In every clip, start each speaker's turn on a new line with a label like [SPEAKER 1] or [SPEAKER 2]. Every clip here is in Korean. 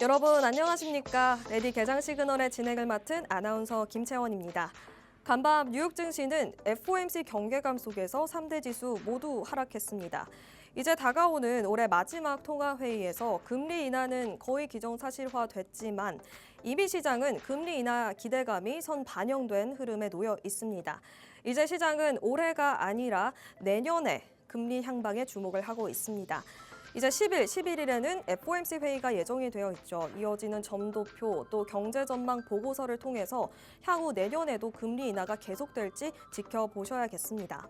[SPEAKER 1] 여러분 안녕하십니까? 레디 개장 시그널의 진행을 맡은 아나운서 김채원입니다. 간밤 뉴욕 증시는 FOMC 경계감 속에서 3대 지수 모두 하락했습니다. 이제 다가오는 올해 마지막 통화회의에서 금리 인하는 거의 기정사실화됐지만 이미 시장은 금리 인하 기대감이 선반영된 흐름에 놓여 있습니다. 이제 시장은 올해가 아니라 내년에 금리 향방에 주목을 하고 있습니다. 이제 10일, 11일에는 FOMC 회의가 예정이 되어 있죠. 이어지는 점도표 또 경제 전망 보고서를 통해서 향후 내년에도 금리 인하가 계속될지 지켜보셔야겠습니다.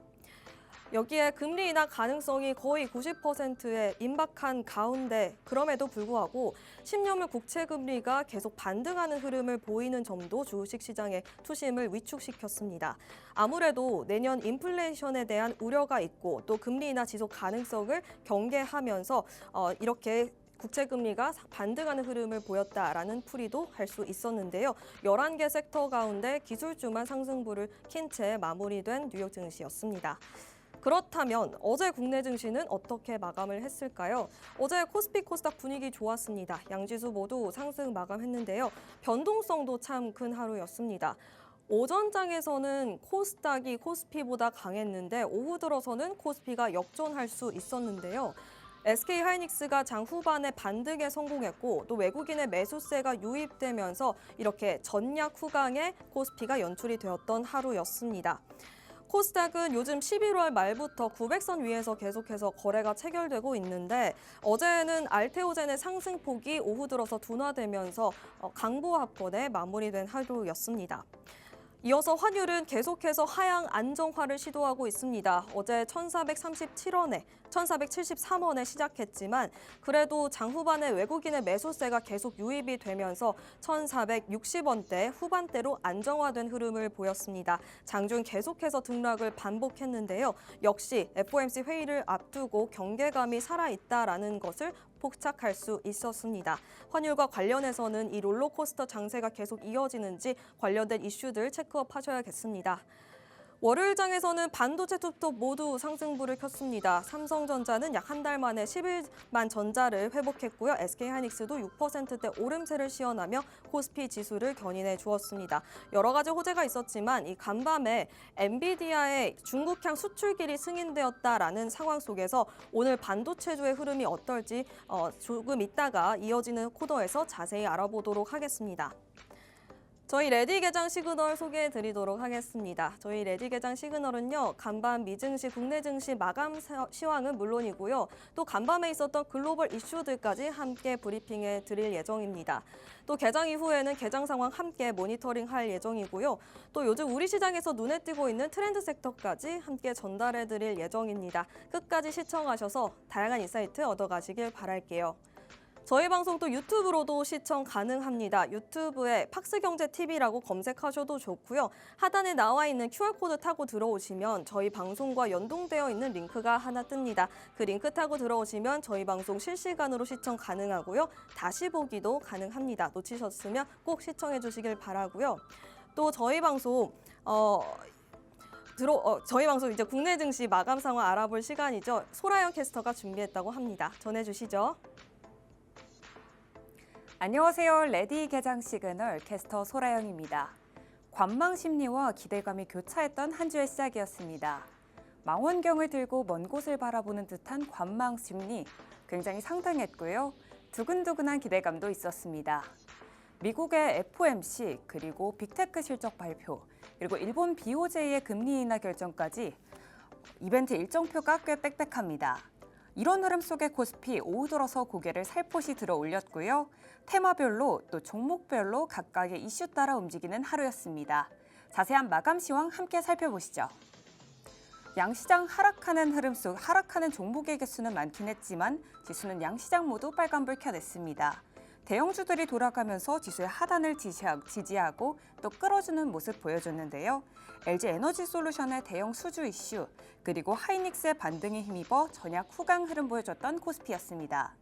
[SPEAKER 1] 여기에 금리 인하 가능성이 거의 90%에 임박한 가운데 그럼에도 불구하고 10년물 국채 금리가 계속 반등하는 흐름을 보이는 점도 주식시장의 투심을 위축시켰습니다. 아무래도 내년 인플레이션에 대한 우려가 있고 또 금리 인하 지속 가능성을 경계하면서 이렇게 국채 금리가 반등하는 흐름을 보였다라는 풀이도 할 수 있었는데요. 11개 섹터 가운데 기술주만 상승부를 킨 채 마무리된 뉴욕 증시였습니다. 그렇다면 어제 국내 증시는 어떻게 마감을 했을까요? 어제 코스피 코스닥 분위기 좋았습니다. 양지수 모두 상승 마감했는데요. 변동성도 참 큰 하루였습니다. 오전장에서는 코스닥이 코스피보다 강했는데 오후 들어서는 코스피가 역전할 수 있었는데요. SK하이닉스가 장 후반에 반등에 성공했고 또 외국인의 매수세가 유입되면서 이렇게 전략 후강에 코스피가 연출이 되었던 하루였습니다. 코스닥은 요즘 11월 말부터 900선 위에서 계속해서 거래가 체결되고 있는데 어제는 알테오젠의 상승폭이 오후 들어서 둔화되면서 강보합권에 마무리된 하루였습니다. 이어서 환율은 계속해서 하향 안정화를 시도하고 있습니다. 어제 1,437원에 1,473원에 시작했지만 그래도 장 후반에 외국인의 매수세가 계속 유입이 되면서 1,460원대 후반대로 안정화된 흐름을 보였습니다. 장중 계속해서 등락을 반복했는데요. 역시 FOMC 회의를 앞두고 경계감이 살아있다라는 것을 포착할 수 있었습니다. 환율과 관련해서는 이 롤러코스터 장세가 계속 이어지는지 관련된 이슈들 체크업 하셔야겠습니다. 월요일장에서는 반도체 톱톱 모두 상승부를 켰습니다. 삼성전자는 약 한 달 만에 11만 전자를 회복했고요. SK하이닉스도 6%대 오름세를 시현하며 코스피 지수를 견인해 주었습니다. 여러 가지 호재가 있었지만 이 간밤에 엔비디아의 중국향 수출길이 승인되었다라는 상황 속에서 오늘 반도체주의 흐름이 어떨지 조금 있다가 이어지는 코너에서 자세히 알아보도록 하겠습니다. 저희 레디 개장 시그널 소개해 드리도록 하겠습니다. 저희 레디 개장 시그널은요, 간밤 미증시, 국내 증시 마감 시황은 물론이고요. 또 간밤에 있었던 글로벌 이슈들까지 함께 브리핑해 드릴 예정입니다. 또 개장 이후에는 개장 상황 함께 모니터링 할 예정이고요. 또 요즘 우리 시장에서 눈에 띄고 있는 트렌드 섹터까지 함께 전달해 드릴 예정입니다. 끝까지 시청하셔서 다양한 인사이트 얻어가시길 바랄게요. 저희 방송 또 유튜브로도 시청 가능합니다. 유튜브에 팍스경제TV라고 검색하셔도 좋고요. 하단에 나와 있는 QR코드 타고 들어오시면 저희 방송과 연동되어 있는 링크가 하나 뜹니다. 그 링크 타고 들어오시면 저희 방송 실시간으로 시청 가능하고요. 다시 보기도 가능합니다. 놓치셨으면 꼭 시청해 주시길 바라고요. 또 저희 방송 저희 방송 이제 국내 증시 마감 상황 알아볼 시간이죠. 소라영 캐스터가 준비했다고 합니다. 전해주시죠.
[SPEAKER 2] 안녕하세요. 레디 개장 시그널 캐스터 소라영입니다. 관망 심리와 기대감이 교차했던 한 주의 시작이었습니다. 망원경을 들고 먼 곳을 바라보는 듯한 관망 심리, 굉장히 상당했고요. 두근두근한 기대감도 있었습니다. 미국의 FOMC, 그리고 빅테크 실적 발표, 그리고 일본 BOJ의 금리 인하 결정까지 이벤트 일정표가 꽤 빽빽합니다. 이런 흐름 속에 코스피 오후 들어서 고개를 살포시 들어 올렸고요. 테마별로 또 종목별로 각각의 이슈 따라 움직이는 하루였습니다. 자세한 마감 시황 함께 살펴보시죠. 양시장 하락하는 흐름 속 하락하는 종목의 개수는 많긴 했지만 지수는 양시장 모두 빨간불 켜냈습니다. 대형주들이 돌아가면서 지수의 하단을 지지하고 또 끌어주는 모습 보여줬는데요. LG에너지솔루션의 대형 수주 이슈, 그리고 하이닉스의 반등에 힘입어 전약 후강 흐름 보여줬던 코스피였습니다.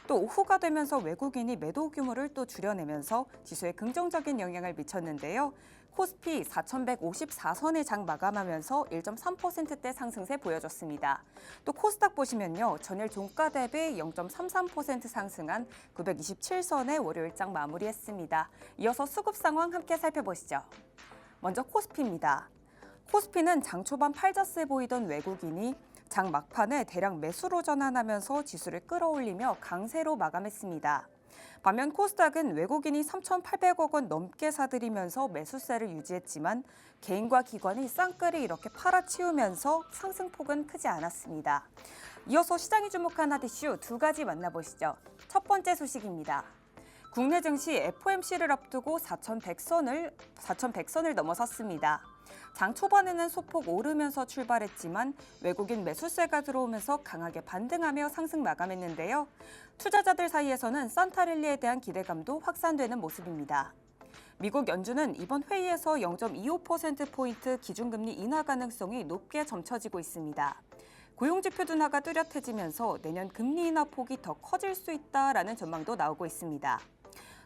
[SPEAKER 2] 또 오후가 되면서 외국인이 매도 규모를 또 줄여내면서 지수에 긍정적인 영향을 미쳤는데요. 코스피 4,154선을 장 마감하면서 1.3%대 상승세 보여줬습니다. 또 코스닥 보시면요. 전일 종가 대비 0.33% 상승한 927선에 월요일장 마무리했습니다. 이어서 수급 상황 함께 살펴보시죠. 먼저 코스피입니다. 코스피는 장 초반 팔자세 보이던 외국인이 장 막판에 대량 매수로 전환하면서 지수를 끌어올리며 강세로 마감했습니다. 반면 코스닥은 외국인이 3,800억 원 넘게 사들이면서 매수세를 유지했지만 개인과 기관이 쌍끌이 이렇게 팔아치우면서 상승폭은 크지 않았습니다. 이어서 시장이 주목한 핫 이슈 두 가지 만나보시죠. 첫 번째 소식입니다. 국내 증시 FOMC를 앞두고 4,100선을 넘어섰습니다. 장 초반에는 소폭 오르면서 출발했지만 외국인 매수세가 들어오면서 강하게 반등하며 상승 마감했는데요. 투자자들 사이에서는 산타랠리에 대한 기대감도 확산되는 모습입니다. 미국 연준은 이번 회의에서 0.25%포인트 기준금리 인하 가능성이 높게 점쳐지고 있습니다. 고용지표 둔화가 뚜렷해지면서 내년 금리 인하 폭이 더 커질 수 있다라는 전망도 나오고 있습니다.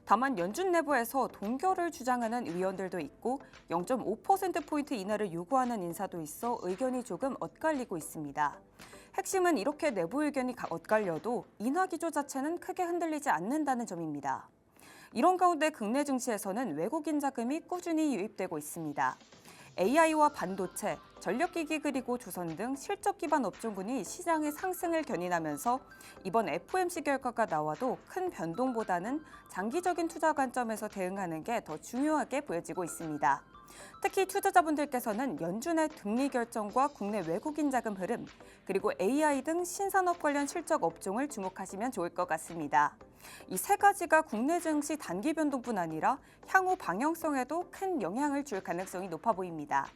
[SPEAKER 2] 다만 연준 내부에서 동결을 주장하는 위원들도 있고 0.5%포인트 인하를 요구하는 인사도 있어 의견이 조금 엇갈리고 있습니다. 핵심은 이렇게 내부 의견이 엇갈려도 인하 기조 자체는 크게 흔들리지 않는다는 점입니다. 이런 가운데 국내 증시에서는 외국인 자금이 꾸준히 유입되고 있습니다. AI와 반도체, 전력기기 그리고 조선 등 실적 기반 업종군이 시장의 상승을 견인하면서 이번 FOMC 결과가 나와도 큰 변동보다는 장기적인 투자 관점에서 대응하는 게 더 중요하게 보여지고 있습니다. 특히 투자자분들께서는 연준의 금리 결정과 국내 외국인 자금 흐름, 그리고 AI 등 신산업 관련 실적 업종을 주목하시면 좋을 것 같습니다. 이 세 가지가 국내 증시 단기 변동뿐 아니라 향후 방향성에도 큰 영향을 줄 가능성이 높아 보입니다.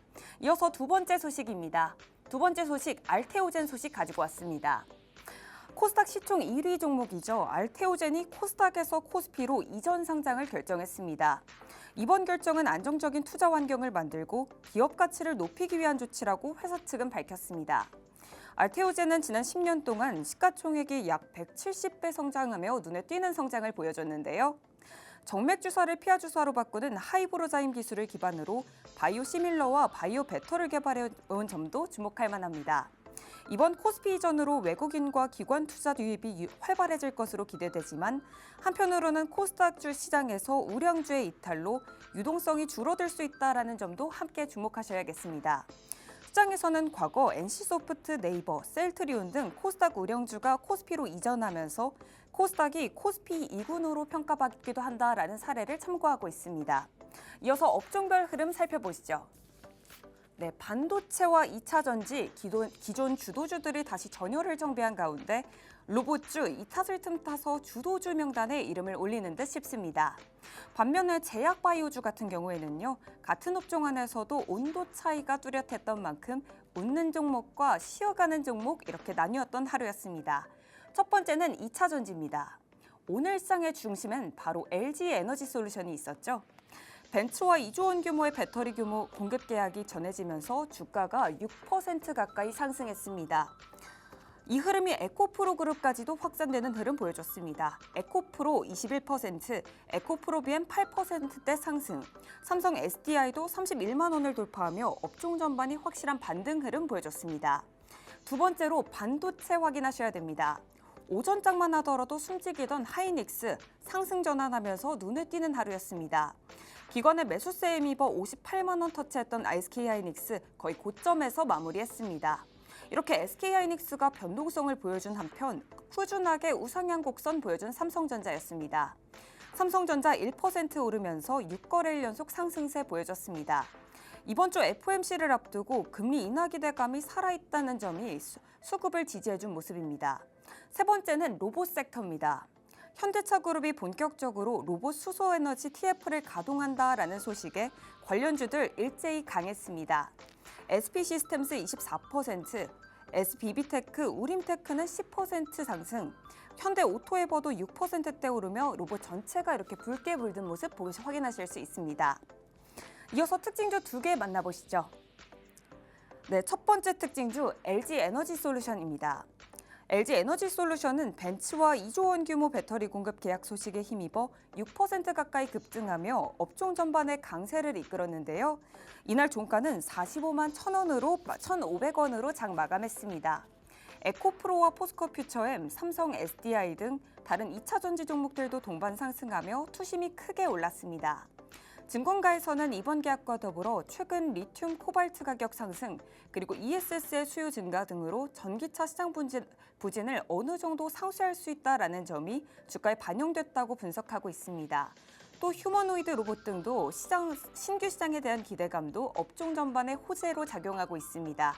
[SPEAKER 2] 이어서 두 번째 소식입니다. 두 번째 소식, 알테오젠 소식 가지고 왔습니다. 코스닥 시총 1위 종목이죠. 알테오젠이 코스닥에서 코스피로 이전 상장을 결정했습니다. 이번 결정은 안정적인 투자 환경을 만들고 기업 가치를 높이기 위한 조치라고 회사 측은 밝혔습니다. 알테오젠은 지난 10년 동안 시가총액이 약 170배 성장하며 눈에 띄는 성장을 보여줬는데요. 정맥 주사를 피하 주사로 바꾸는 하이브로자임 기술을 기반으로 바이오 시밀러와 바이오 베터를 개발해온 점도 주목할 만합니다. 이번 코스피 이전으로 외국인과 기관 투자 유입이 활발해질 것으로 기대되지만 한편으로는 코스닥주 시장에서 우량주의 이탈로 유동성이 줄어들 수 있다는 점도 함께 주목하셔야겠습니다. 시장에서는 과거 NC소프트, 네이버, 셀트리온 등 코스닥 우량주가 코스피로 이전하면서 코스닥이 코스피 2군으로 평가받기도 한다라는 사례를 참고하고 있습니다. 이어서 업종별 흐름 살펴보시죠. 네, 반도체와 2차 전지, 기존 주도주들이 다시 전열을 정비한 가운데 로봇주, 이 탓을 틈타서 주도주 명단에 이름을 올리는 듯 싶습니다. 반면에 제약바이오주 같은 경우에는요, 같은 업종 안에서도 온도 차이가 뚜렷했던 만큼 웃는 종목과 쉬어가는 종목 이렇게 나뉘었던 하루였습니다. 첫 번째는 2차 전지입니다. 오늘 시장의 중심엔 바로 LG 에너지 솔루션이 있었죠. 벤츠와 2조 원 규모의 배터리 규모 공급 계약이 전해지면서 주가가 6% 가까이 상승했습니다. 이 흐름이 에코프로 그룹까지도 확산되는 흐름 보여줬습니다. 에코프로 21%, 에코프로비엔 8%대 상승, 삼성 SDI도 31만 원을 돌파하며 업종 전반이 확실한 반등 흐름 보여줬습니다. 두 번째로 반도체 확인하셔야 됩니다. 오전장만 하더라도 숨지기던 하이닉스 상승 전환하면서 눈에 띄는 하루였습니다. 기관의 매수세에 힘입어 58만 원 터치했던 SK하이닉스 거의 고점에서 마무리했습니다. 이렇게 SK하이닉스가 변동성을 보여준 한편 꾸준하게 우상향 곡선 보여준 삼성전자였습니다. 삼성전자 1% 오르면서 6거래일 연속 상승세 보여줬습니다. 이번 주 FOMC를 앞두고 금리 인하 기대감이 살아있다는 점이 수급을 지지해준 모습입니다. 세 번째는 로봇 섹터입니다. 현대차 그룹이 본격적으로 로봇 수소에너지 TF를 가동한다라는 소식에 관련주들 일제히 강했습니다. SP시스템스 24%, SBB테크, 우림테크는 10% 상승, 현대오토에버도 6%대 오르며 로봇 전체가 이렇게 붉게 물든 모습 확인하실 수 있습니다. 이어서 특징주 2개 만나보시죠. 네, 첫 번째 특징주 LG 에너지 솔루션입니다. LG 에너지솔루션은 벤츠와 2조 원 규모 배터리 공급 계약 소식에 힘입어 6% 가까이 급증하며 업종 전반의 강세를 이끌었는데요. 이날 종가는 45만 1,500원으로 장 마감했습니다. 에코프로와 포스코 퓨처엠, 삼성 SDI 등 다른 2차 전지 종목들도 동반 상승하며 투심이 크게 올랐습니다. 증권가에서는 이번 계약과 더불어 최근 리튬 코발트 가격 상승 그리고 ESS의 수요 증가 등으로 전기차 시장 부진을 어느 정도 상쇄할 수 있다라는 점이 주가에 반영됐다고 분석하고 있습니다. 또 휴머노이드 로봇 등도 신규 시장에 대한 기대감도 업종 전반의 호재로 작용하고 있습니다.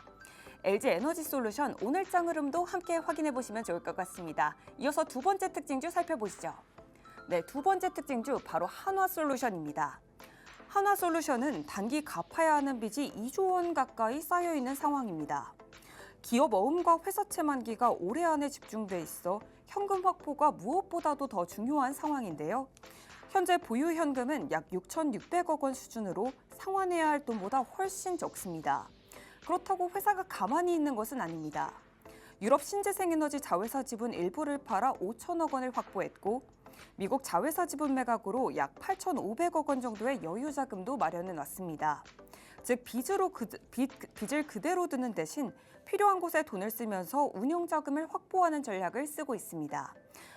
[SPEAKER 2] LG 에너지솔루션 오늘장 흐름도 함께 확인해 보시면 좋을 것 같습니다. 이어서 두 번째 특징주 살펴보시죠. 네, 두 번째 특징주 바로 한화솔루션입니다. 한화솔루션은 단기 갚아야 하는 빚이 2조 원 가까이 쌓여 있는 상황입니다. 기업 어음과 회사채 만기가 올해 안에 집중돼 있어 현금 확보가 무엇보다도 더 중요한 상황인데요. 현재 보유 현금은 약 6,600억 원 수준으로 상환해야 할 돈보다 훨씬 적습니다. 그렇다고 회사가 가만히 있는 것은 아닙니다. 유럽 신재생에너지 자회사 지분 일부를 팔아 5천억 원을 확보했고 미국 자회사 지분 매각으로 약 8,500억 원 정도의 여유 자금도 마련해 놨습니다. 즉 빚을 그대로 두는 대신 필요한 곳에 돈을 쓰면서 운용 자금을 확보하는 전략을 쓰고 있습니다.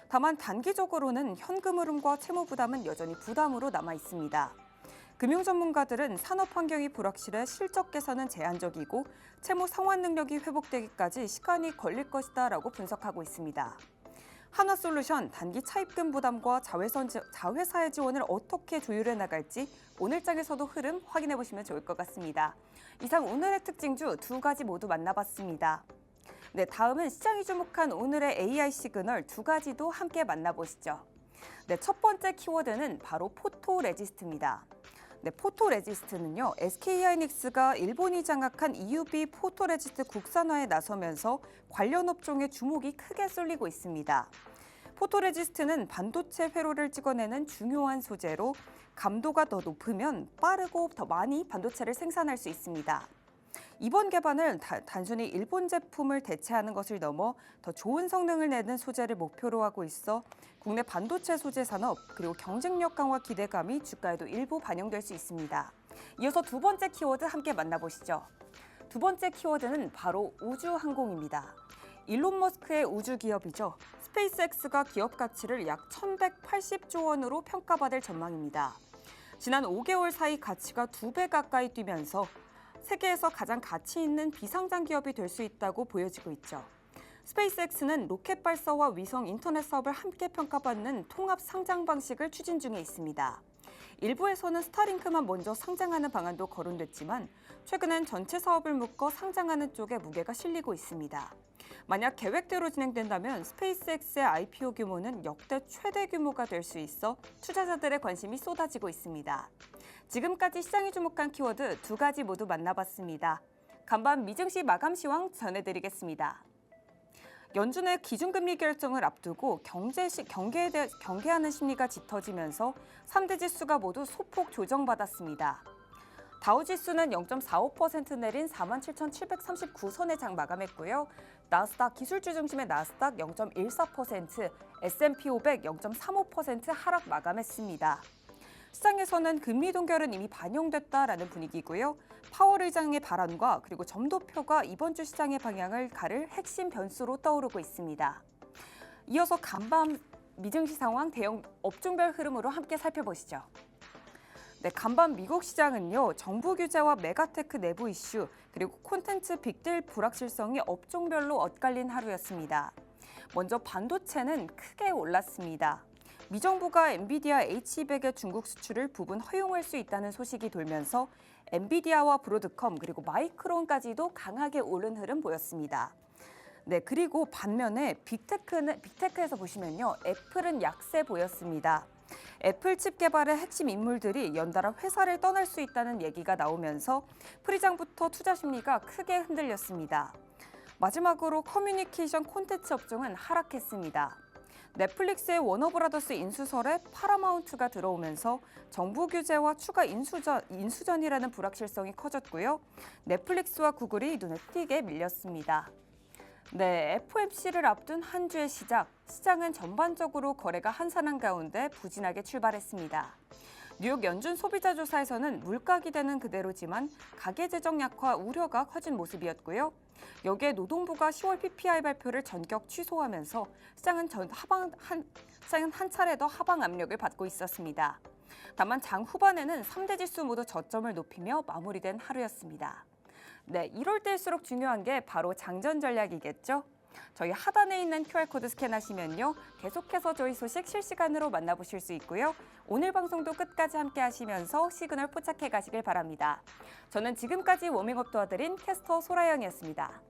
[SPEAKER 2] 다만 단기적으로는 현금 흐름과 채무 부담은 여전히 부담으로 남아 있습니다. 금융 전문가들은 산업 환경이 불확실해 실적 개선은 제한적이고 채무 상환 능력이 회복되기까지 시간이 걸릴 것이다라고 분석하고 있습니다. 한화솔루션 단기 차입금 부담과 자회사의 지원을 어떻게 조율해 나갈지 오늘장에서도 흐름 확인해 보시면 좋을 것 같습니다. 이상 오늘의 특징주 두 가지 모두 만나봤습니다. 네, 다음은 시장이 주목한 오늘의 AI 시그널 두 가지도 함께 만나보시죠. 네, 첫 번째 키워드는 바로 포토레지스트입니다. 네, 포토레지스트는요, SK하이닉스가 일본이 장악한 EUV 포토레지스트 국산화에 나서면서 관련 업종의 주목이 크게 쏠리고 있습니다. 포토레지스트는 반도체 회로를 찍어내는 중요한 소재로 감도가 더 높으면 빠르고 더 많이 반도체를 생산할 수 있습니다. 이번 개발은 단순히 일본 제품을 대체하는 것을 넘어 더 좋은 성능을 내는 소재를 목표로 하고 있어 국내 반도체 소재 산업 그리고 경쟁력 강화 기대감이 주가에도 일부 반영될 수 있습니다. 이어서 두 번째 키워드 함께 만나보시죠. 두 번째 키워드는 바로 우주항공입니다. 일론 머스크의 우주 기업이죠. 스페이스X가 기업 가치를 약 1,180조 원으로 평가받을 전망입니다. 지난 5개월 사이 가치가 2배 가까이 뛰면서 세계에서 가장 가치 있는 비상장 기업이 될 수 있다고 보여지고 있죠. 스페이스X는 로켓 발사와 위성 인터넷 사업을 함께 평가받는 통합 상장 방식을 추진 중에 있습니다. 일부에서는 스타링크만 먼저 상장하는 방안도 거론됐지만 최근엔 전체 사업을 묶어 상장하는 쪽에 무게가 실리고 있습니다. 만약 계획대로 진행된다면 스페이스X의 IPO 규모는 역대 최대 규모가 될 수 있어 투자자들의 관심이 쏟아지고 있습니다. 지금까지 시장이 주목한 키워드 두 가지 모두 만나봤습니다. 간밤 미증시 마감 시황 전해드리겠습니다. 연준의 기준금리 결정을 앞두고 경계하는 심리가 짙어지면서 3대 지수가 모두 소폭 조정받았습니다. 다우지수는 0.45% 내린 47,739선에 장 마감했고요. 나스닥 기술주 중심의 나스닥 0.14%, S&P 500 0.35% 하락 마감했습니다. 시장에서는 금리 동결은 이미 반영됐다라는 분위기고요. 파월 의장의 발언과 그리고 점도표가 이번 주 시장의 방향을 가를 핵심 변수로 떠오르고 있습니다. 이어서 간밤 미증시 상황 대형 업종별 흐름으로 함께 살펴보시죠. 네, 간밤 미국 시장은요, 정부 규제와 메가테크 내부 이슈 그리고 콘텐츠 빅딜 불확실성이 업종별로 엇갈린 하루였습니다. 먼저 반도체는 크게 올랐습니다. 미정부가 엔비디아 H200의 중국 수출을 부분 허용할 수 있다는 소식이 돌면서 엔비디아와 브로드컴 그리고 마이크론까지도 강하게 오른 흐름 보였습니다. 네, 그리고 반면에 빅테크에서 보시면요, 애플은 약세 보였습니다. 애플 칩 개발의 핵심 인물들이 연달아 회사를 떠날 수 있다는 얘기가 나오면서 프리장부터 투자 심리가 크게 흔들렸습니다. 마지막으로 커뮤니케이션 콘텐츠 업종은 하락했습니다. 넷플릭스의 워너브라더스 인수설에 파라마운트가 들어오면서 정부 규제와 추가 인수전이라는 불확실성이 커졌고요. 넷플릭스와 구글이 눈에 띄게 밀렸습니다. 네, FOMC를 앞둔 한 주의 시장은 전반적으로 거래가 한산한 가운데 부진하게 출발했습니다. 뉴욕 연준 소비자 조사에서는 물가 기대는 그대로지만 가계 재정 약화 우려가 커진 모습이었고요. 여기에 노동부가 10월 PPI 발표를 전격 취소하면서 시장은 한 차례 더 하방 압력을 받고 있었습니다. 다만 장 후반에는 3대 지수 모두 저점을 높이며 마무리된 하루였습니다. 네, 이럴 때일수록 중요한 게 바로 장전 전략이겠죠? 저희 하단에 있는 QR코드 스캔하시면요. 계속해서 저희 소식 실시간으로 만나보실 수 있고요. 오늘 방송도 끝까지 함께 하시면서 시그널 포착해 가시길 바랍니다. 저는 지금까지 워밍업 도와드린 캐스터 소라영이었습니다.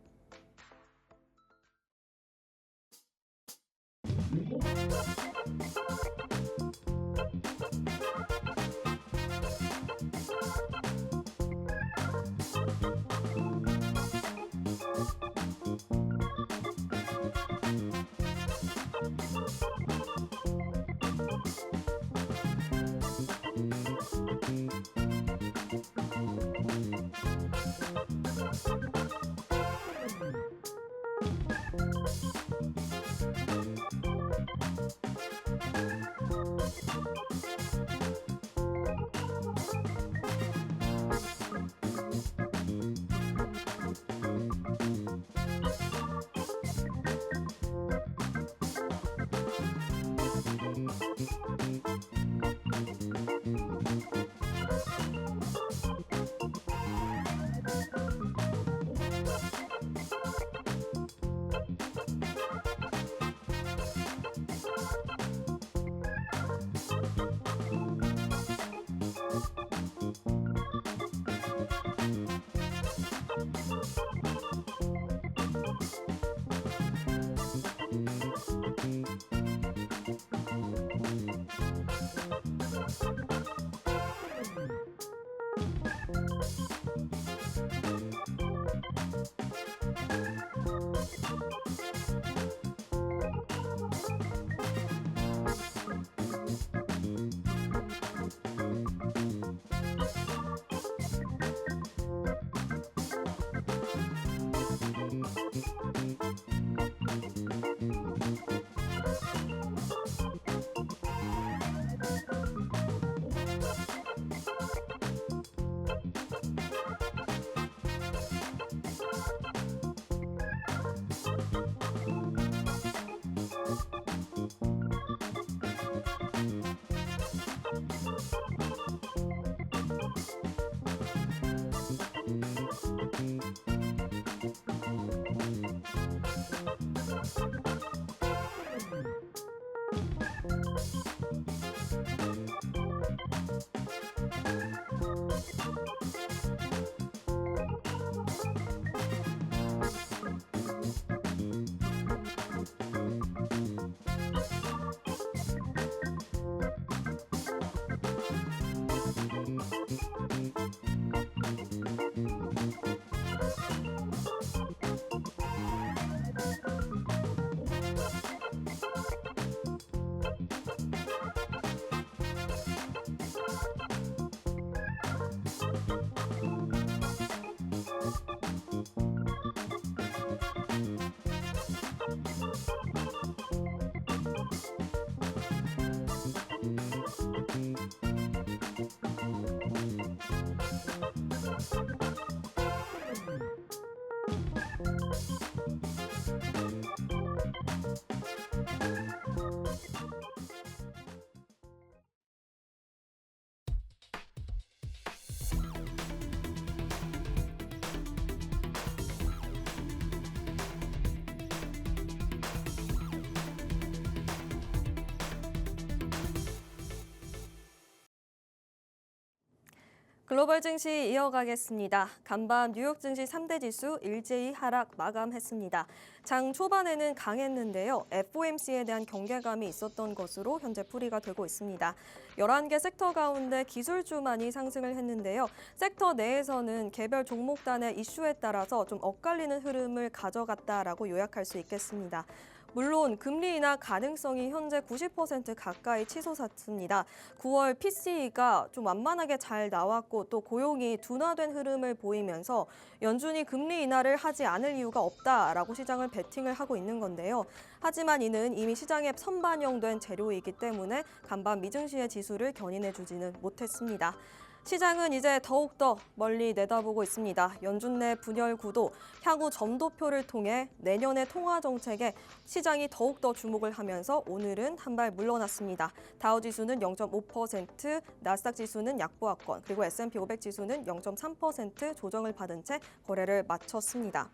[SPEAKER 1] 글로벌 증시 이어가겠습니다. 간밤 뉴욕 증시 3대 지수 일제히 하락 마감했습니다. 장 초반에는 강했는데요. FOMC에 대한 경계감이 있었던 것으로 현재 풀이가 되고 있습니다. 11개 섹터 가운데 기술주만이 상승을 했는데요. 섹터 내에서는 개별 종목 단의 이슈에 따라서 좀 엇갈리는 흐름을 가져갔다라고 요약할 수 있겠습니다. 물론 금리 인하 가능성이 현재 90% 가까이 치솟았습니다. 9월 PCE가 좀 완만하게 잘 나왔고 또 고용이 둔화된 흐름을 보이면서 연준이 금리 인하를 하지 않을 이유가 없다라고 시장을 베팅을 하고 있는 건데요. 하지만 이는 이미 시장에 선반영된 재료이기 때문에 간밤 미증시의 지수를 견인해주지는 못했습니다. 시장은 이제 더욱더 멀리 내다보고 있습니다. 연준 내 분열 구도, 향후 점도표를 통해 내년의 통화 정책에 시장이 더욱더 주목을 하면서 오늘은 한 발 물러났습니다. 다우지수는 0.5%, 나스닥 지수는 약보합권, 그리고 S&P 500 지수는 0.3% 조정을 받은 채 거래를 마쳤습니다.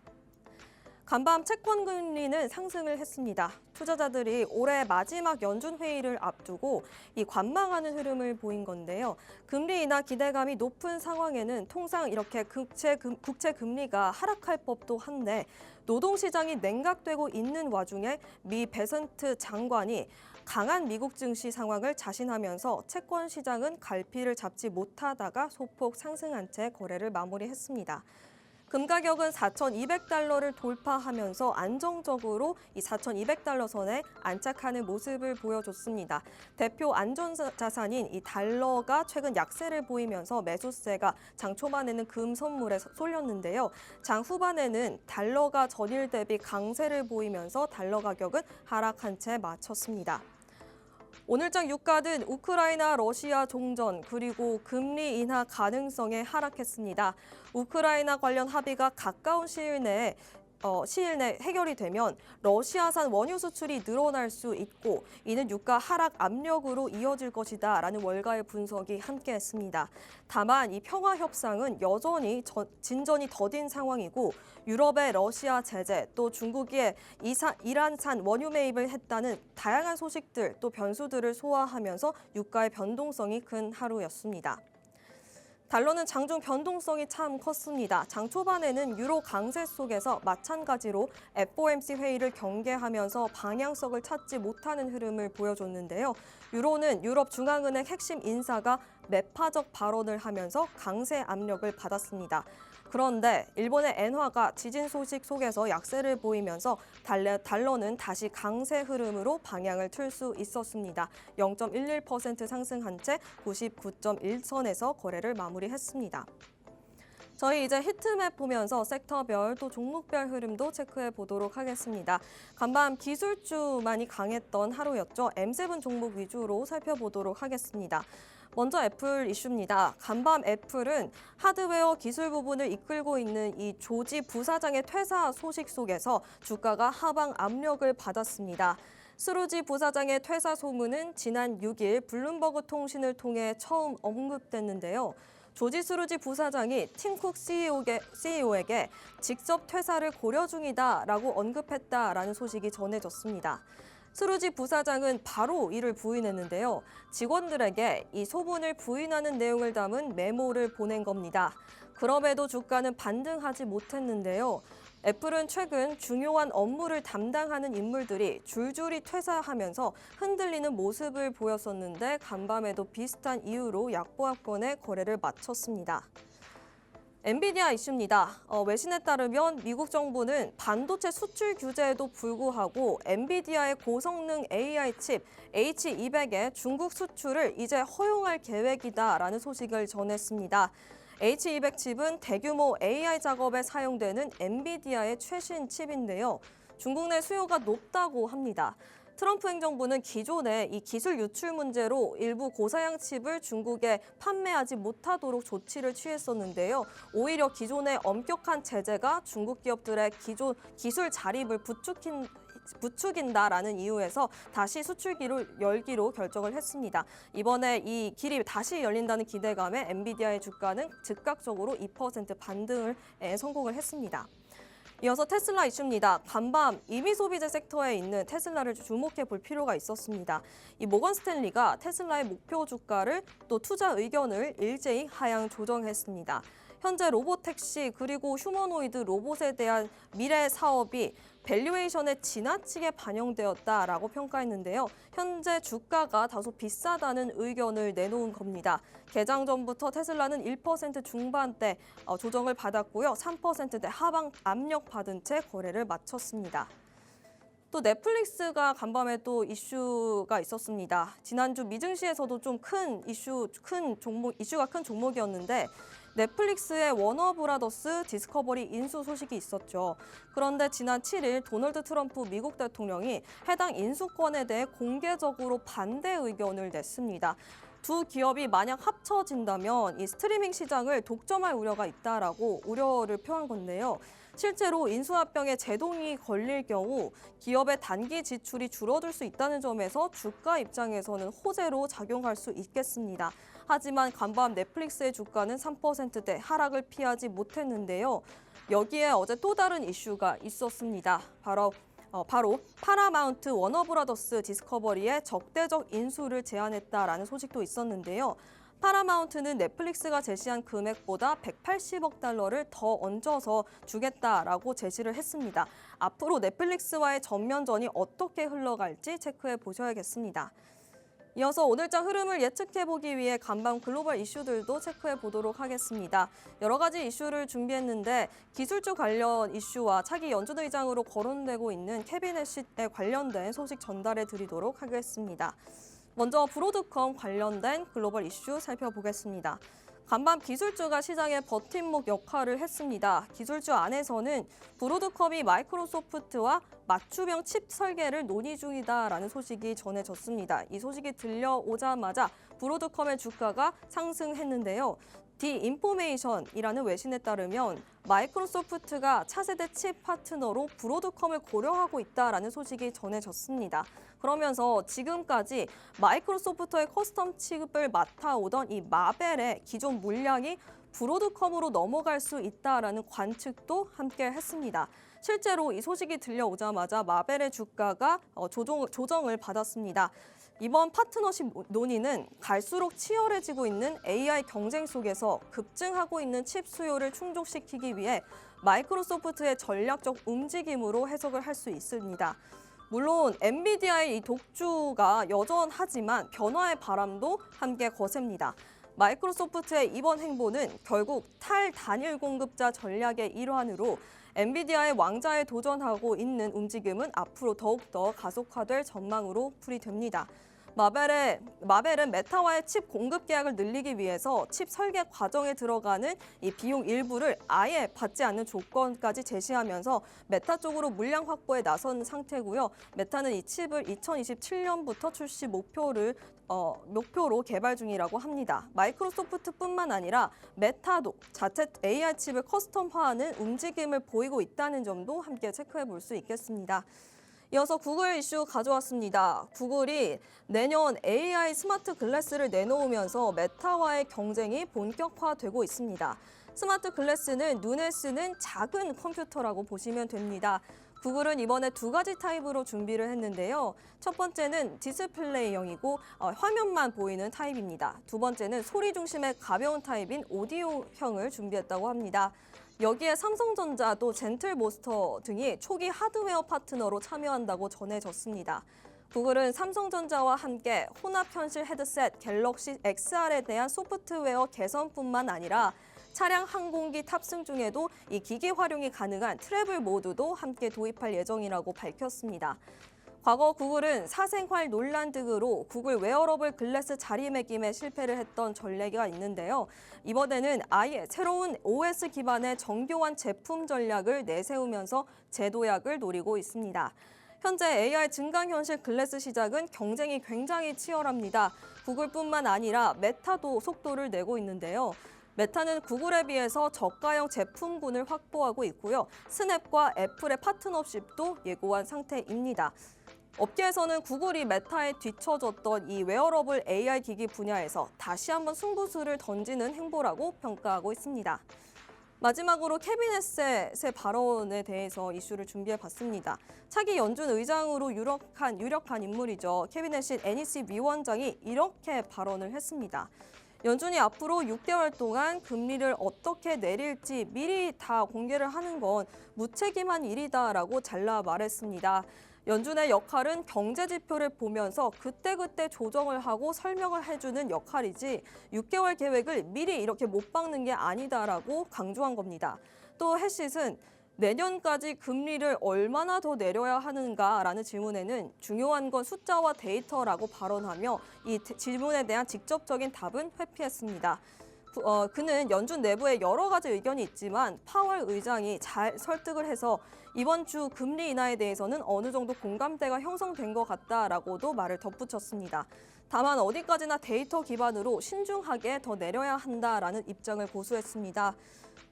[SPEAKER 1] 간밤 채권 금리는 상승을 했습니다. 투자자들이 올해 마지막 연준 회의를 앞두고 이 관망하는 흐름을 보인 건데요. 금리 인하 기대감이 높은 상황에는 통상 이렇게 국채 금리가 하락할 법도 한데 노동시장이 냉각되고 있는 와중에 미 베센트 장관이 강한 미국 증시 상황을 자신하면서 채권 시장은 갈피를 잡지 못하다가 소폭 상승한 채 거래를 마무리했습니다. 금 가격은 4,200달러를 돌파하면서 안정적으로 이 4,200달러 선에 안착하는 모습을 보여줬습니다. 대표 안전자산인 이 달러가 최근 약세를 보이면서 매수세가 장 초반에는 금 선물에 쏠렸는데요. 장 후반에는 달러가 전일 대비 강세를 보이면서 달러 가격은 하락한 채 마쳤습니다. 오늘장 유가는 우크라이나 러시아 종전 그리고 금리 인하 가능성에 하락했습니다. 우크라이나 관련 합의가 가까운 시일 내에 해결이 되면 러시아산 원유 수출이 늘어날 수 있고 이는 유가 하락 압력으로 이어질 것이다라는 월가의 분석이 함께했습니다. 다만 이 평화 협상은 여전히 진전이 더딘 상황이고 유럽의 러시아 제재 또 중국의 이란산 원유 매입을 했다는 다양한 소식들 또 변수들을 소화하면서 유가의 변동성이 큰 하루였습니다. 달러는 장중 변동성이 참 컸습니다. 장 초반에는 유로 강세 속에서 마찬가지로 FOMC 회의를 경계하면서 방향성을 찾지 못하는 흐름을 보여줬는데요. 유로는 유럽 중앙은행 핵심 인사가 매파적 발언을 하면서 강세 압력을 받았습니다. 그런데 일본의 엔화가 지진 소식 속에서 약세를 보이면서 달러는 다시 강세 흐름으로 방향을 틀 수 있었습니다. 0.11% 상승한 채 99.1선에서 거래를 마무리했습니다. 저희 이제 히트맵 보면서 섹터별 또 종목별 흐름도 체크해 보도록 하겠습니다. 간밤 기술주만이 강했던 하루였죠. M7 종목 위주로 살펴보도록 하겠습니다. 먼저 애플 이슈입니다. 간밤 애플은 하드웨어 기술 부분을 이끌고 있는 이 조지 부사장의 퇴사 소식 속에서 주가가 하방 압력을 받았습니다. 스루지 부사장의 퇴사 소문은 지난 6일 블룸버그 통신을 통해 처음 언급됐는데요. 조지 스루지 부사장이 팀쿡 CEO에게 직접 퇴사를 고려 중이다라고 언급했다라는 소식이 전해졌습니다. 스루지 부사장은 바로 이를 부인했는데요. 직원들에게 이 소문을 부인하는 내용을 담은 메모를 보낸 겁니다. 그럼에도 주가는 반등하지 못했는데요. 애플은 최근 중요한 업무를 담당하는 인물들이 줄줄이 퇴사하면서 흔들리는 모습을 보였었는데 간밤에도 비슷한 이유로 약보합권의 거래를 마쳤습니다. 엔비디아 이슈입니다. 외신에 따르면 미국 정부는 반도체 수출 규제에도 불구하고 엔비디아의 고성능 AI 칩 H200의 중국 수출을 이제 허용할 계획이다라는 소식을 전했습니다. H200 칩은 대규모 AI 작업에 사용되는 엔비디아의 최신 칩인데요. 중국 내 수요가 높다고 합니다. 트럼프 행정부는 기존에 이 기술 유출 문제로 일부 고사양 칩을 중국에 판매하지 못하도록 조치를 취했었는데요. 오히려 기존의 엄격한 제재가 중국 기업들의 기존 기술 자립을 부추긴다라는 이유에서 다시 수출기를 열기로 결정을 했습니다. 이번에 이 길이 다시 열린다는 기대감에 엔비디아의 주가는 즉각적으로 2% 반등을 성공을 했습니다. 이어서 테슬라 이슈입니다. 간밤 이미 소비재 섹터에 있는 테슬라를 주목해 볼 필요가 있었습니다. 이 모건 스탠리가 테슬라의 목표 주가를 또 투자 의견을 일제히 하향 조정했습니다. 현재 로보택시 그리고 휴머노이드 로봇에 대한 미래 사업이 밸류에이션에 지나치게 반영되었다라고 평가했는데요. 현재 주가가 다소 비싸다는 의견을 내놓은 겁니다. 개장 전부터 테슬라는 1% 중반대 조정을 받았고요. 3%대 하방 압력 받은 채 거래를 마쳤습니다. 또 넷플릭스가 간밤에 또 이슈가 있었습니다. 지난주 미증시에서도 좀 이슈가 큰 종목이었는데 넷플릭스의 워너브라더스 디스커버리 인수 소식이 있었죠. 그런데 지난 7일 도널드 트럼프 미국 대통령이 해당 인수권에 대해 공개적으로 반대 의견을 냈습니다. 두 기업이 만약 합쳐진다면 이 스트리밍 시장을 독점할 우려가 있다라고 우려를 표한 건데요. 실제로 인수합병에 제동이 걸릴 경우 기업의 단기 지출이 줄어들 수 있다는 점에서 주가 입장에서는 호재로 작용할 수 있겠습니다. 하지만 간밤 넷플릭스의 주가는 3%대 하락을 피하지 못했는데요. 여기에 어제 또 다른 이슈가 있었습니다. 바로 파라마운트 워너브라더스 디스커버리의 적대적 인수를 제안했다라는 소식도 있었는데요. 파라마운트는 넷플릭스가 제시한 금액보다 180억 달러를 더 얹어서 주겠다라고 제시를 했습니다. 앞으로 넷플릭스와의 전면전이 어떻게 흘러갈지 체크해 보셔야겠습니다. 이어서 오늘장 흐름을 예측해보기 위해 간밤 글로벌 이슈들도 체크해 보도록 하겠습니다. 여러 가지 이슈를 준비했는데 기술주 관련 이슈와 차기 연준 의장으로 거론되고 있는 캐비넷에 관련된 소식 전달해 드리도록 하겠습니다. 먼저 브로드컴 관련된 글로벌 이슈 살펴보겠습니다. 간밤 기술주가 시장의 버팀목 역할을 했습니다. 기술주 안에서는 브로드컴이 마이크로소프트와 맞춤형 칩 설계를 논의 중이다라는 소식이 전해졌습니다. 이 소식이 들려오자마자 브로드컴의 주가가 상승했는데요. 디인포메이션이라는 외신에 따르면 마이크로소프트가 차세대 칩 파트너로 브로드컴을 고려하고 있다라는 소식이 전해졌습니다. 그러면서 지금까지 마이크로소프트의 커스텀 칩을 맡아오던 이 마벨의 기존 물량이 브로드컴으로 넘어갈 수 있다라는 관측도 함께 했습니다. 실제로 이 소식이 들려오자마자 마벨의 주가가 조정을 받았습니다. 이번 파트너십 논의는 갈수록 치열해지고 있는 AI 경쟁 속에서 급증하고 있는 칩 수요를 충족시키기 위해 마이크로소프트의 전략적 움직임으로 해석을 할 수 있습니다. 물론 엔비디아의 이 독주가 여전하지만 변화의 바람도 함께 거셉니다. 마이크로소프트의 이번 행보는 결국 탈단일 공급자 전략의 일환으로 엔비디아의 왕좌에 도전하고 있는 움직임은 앞으로 더욱더 가속화될 전망으로 풀이됩니다. 마벨은 메타와의 칩 공급 계약을 늘리기 위해서 칩 설계 과정에 들어가는 이 비용 일부를 아예 받지 않는 조건까지 제시하면서 메타 쪽으로 물량 확보에 나선 상태고요. 메타는 이 칩을 2027년부터 출시 목표로 개발 중이라고 합니다. 마이크로소프트뿐만 아니라 메타도 자체 AI 칩을 커스텀화하는 움직임을 보이고 있다는 점도 함께 체크해 볼 수 있겠습니다. 이어서 구글 이슈 가져왔습니다. 구글이 내년 AI 스마트 글래스를 내놓으면서 메타와의 경쟁이 본격화되고 있습니다. 스마트 글래스는 눈에 쓰는 작은 컴퓨터라고 보시면 됩니다. 구글은 이번에 두 가지 타입으로 준비를 했는데요. 첫 번째는 디스플레이형이고 화면만 보이는 타입입니다. 두 번째는 소리 중심의 가벼운 타입인 오디오형을 준비했다고 합니다. 여기에 삼성전자도 젠틀모스터 등이 초기 하드웨어 파트너로 참여한다고 전해졌습니다. 구글은 삼성전자와 함께 혼합현실 헤드셋 갤럭시 XR에 대한 소프트웨어 개선뿐만 아니라 차량 항공기 탑승 중에도 이 기기 활용이 가능한 트래블 모드도 함께 도입할 예정이라고 밝혔습니다. 과거 구글은 사생활 논란 등으로 구글 웨어러블 글래스 자리매김에 실패를 했던 전례가 있는데요. 이번에는 아예 새로운 OS 기반의 정교한 제품 전략을 내세우면서 재도약을 노리고 있습니다. 현재 AI 증강현실 글래스 시장은 경쟁이 굉장히 치열합니다. 구글뿐만 아니라 메타도 속도를 내고 있는데요. 메타는 구글에 비해서 저가형 제품군을 확보하고 있고요. 스냅과 애플의 파트너십도 예고한 상태입니다. 업계에서는 구글이 메타에 뒤처졌던 이 웨어러블 AI 기기 분야에서 다시 한번 승부수를 던지는 행보라고 평가하고 있습니다. 마지막으로 캐비넷의 발언에 대해서 이슈를 준비해봤습니다. 차기 연준 의장으로 유력한 인물이죠. 캐비넷인 애니시 위원장이 이렇게 발언을 했습니다. 연준이 앞으로 6개월 동안 금리를 어떻게 내릴지 미리 다 공개를 하는 건 무책임한 일이다라고 잘라 말했습니다. 연준의 역할은 경제 지표를 보면서 그때그때 조정을 하고 설명을 해주는 역할이지 6개월 계획을 미리 이렇게 못 박는 게 아니다라고 강조한 겁니다. 또 해시은 내년까지 금리를 얼마나 더 내려야 하는가라는 질문에는 중요한 건 숫자와 데이터라고 발언하며 이 질문에 대한 직접적인 답은 회피했습니다. 그는 연준 내부에 여러 가지 의견이 있지만 파월 의장이 잘 설득을 해서 이번 주 금리 인하에 대해서는 어느 정도 공감대가 형성된 것 같다라고도 말을 덧붙였습니다. 다만 어디까지나 데이터 기반으로 신중하게 더 내려야 한다라는 입장을 고수했습니다.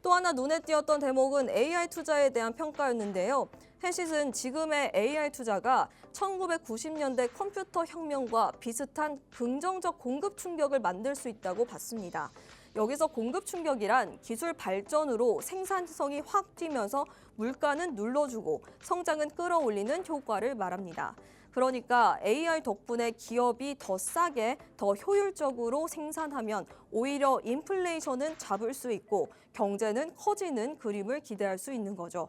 [SPEAKER 1] 또 하나 눈에 띄었던 대목은 AI 투자에 대한 평가였는데요. 해시은 지금의 AI 투자가 1990년대 컴퓨터 혁명과 비슷한 긍정적 공급 충격을 만들 수 있다고 봤습니다. 여기서 공급 충격이란 기술 발전으로 생산성이 확 뛰면서 물가는 눌러주고 성장은 끌어올리는 효과를 말합니다. 그러니까 AI 덕분에 기업이 더 싸게, 더 효율적으로 생산하면 오히려 인플레이션은 잡을 수 있고 경제는 커지는 그림을 기대할 수 있는 거죠.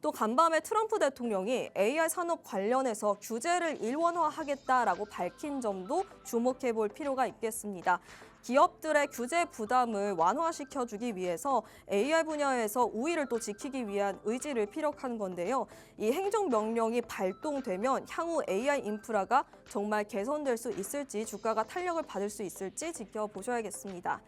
[SPEAKER 1] 또 간밤에 트럼프 대통령이 AI 산업 관련해서 규제를 일원화하겠다라고 밝힌 점도 주목해 볼 필요가 있겠습니다. 기업들의 규제 부담을 완화시켜주기 위해서 AI 분야에서 우위를 또 지키기 위한 의지를 피력한 건데요. 이 행정명령이 발동되면 향후 AI 인프라가 정말 개선될 수 있을지 주가가 탄력을 받을 수 있을지 지켜보셔야겠습니다.